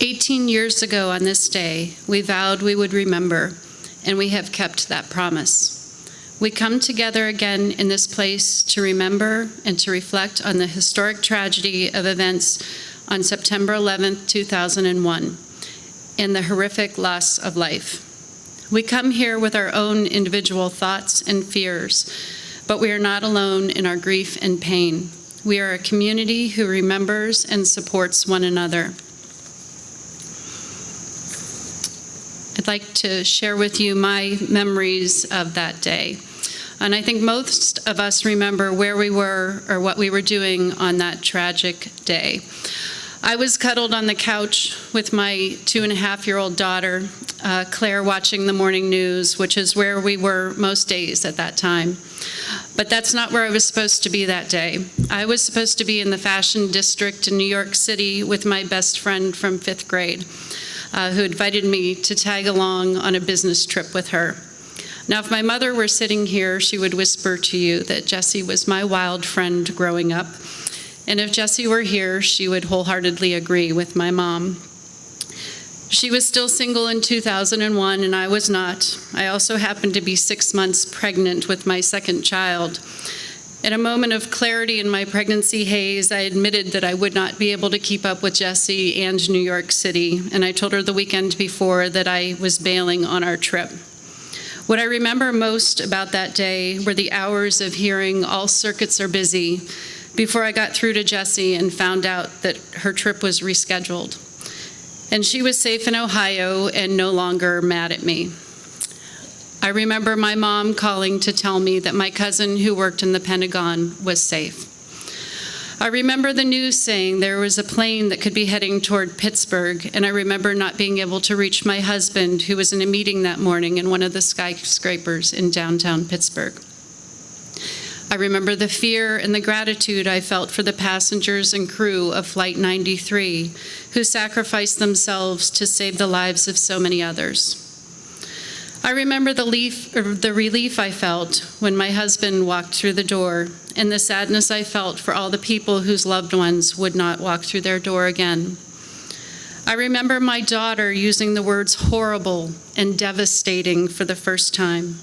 18 years ago on this day, we vowed we would remember, and we have kept that promise. We come together again in this place to remember and to reflect on the historic tragedy of events on September 11th, 2001, and the horrific loss of life. We come here with our own individual thoughts and fears, but we are not alone in our grief and pain. We are a community who remembers and supports one another. I'd like to share with you my memories of that day. And I think most of us remember where we were or what we were doing on that tragic day. I was cuddled on the couch with my 2.5-year-old daughter, Claire, watching the morning news, which is where we were most days at that time. But that's not where I was supposed to be that day. I was supposed to be in the Fashion District in New York City with my best friend from 5th grade. Who invited me to tag along on a business trip with her. Now, if my mother were sitting here, she would whisper to you that Jessie was my wild friend growing up. And if Jessie were here, she would wholeheartedly agree with my mom. She was still single in 2001, and I was not. I also happened to be 6 months pregnant with my second child. In a moment of clarity in my pregnancy haze, I admitted that I would not be able to keep up with Jessie and New York City, and I told her the weekend before that I was bailing on our trip. What I remember most about that day were the hours of hearing "all circuits are busy" before I got through to Jessie and found out that her trip was rescheduled. And she was safe in Ohio and no longer mad at me. I remember my mom calling to tell me that my cousin who worked in the Pentagon was safe. I remember the news saying there was a plane that could be heading toward Pittsburgh, and I remember not being able to reach my husband, who was in a meeting that morning in one of the skyscrapers in downtown Pittsburgh. I remember the fear and the gratitude I felt for the passengers and crew of Flight 93, who sacrificed themselves to save the lives of so many others. I remember the relief I felt when my husband walked through the door, and the sadness I felt for all the people whose loved ones would not walk through their door again. I remember my daughter using the words horrible and devastating for the first time,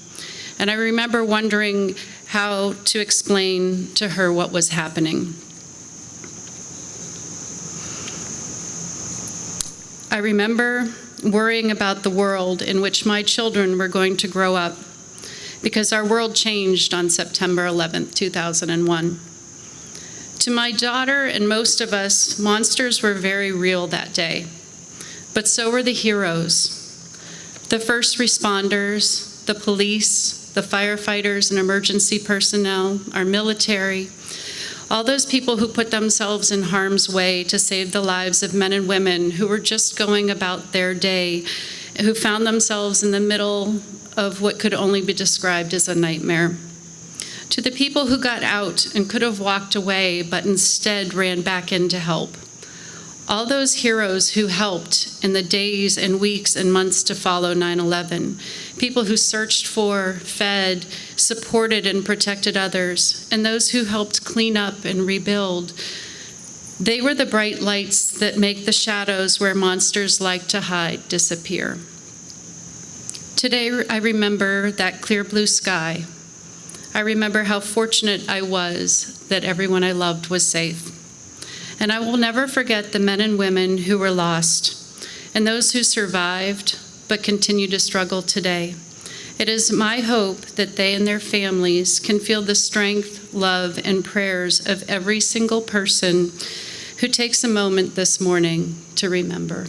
and I remember wondering how to explain to her what was happening. I remember worrying about the world in which my children were going to grow up, because our world changed on September 11th, 2001. To my daughter and most of us, monsters were very real that day, but so were the heroes, the first responders, the police, the firefighters and emergency personnel, our military, all those people who put themselves in harm's way to save the lives of men and women who were just going about their day, who found themselves in the middle of what could only be described as a nightmare. To the people who got out and could have walked away, but instead ran back in to help. All those heroes who helped in the days and weeks and months to follow 9/11, people who searched for, fed, supported and protected others, and those who helped clean up and rebuild. They were the bright lights that make the shadows where monsters like to hide disappear. Today, I remember that clear blue sky. I remember how fortunate I was that everyone I loved was safe. And I will never forget the men and women who were lost, and those who survived but continue to struggle today. It is my hope that they and their families can feel the strength, love, and prayers of every single person who takes a moment this morning to remember.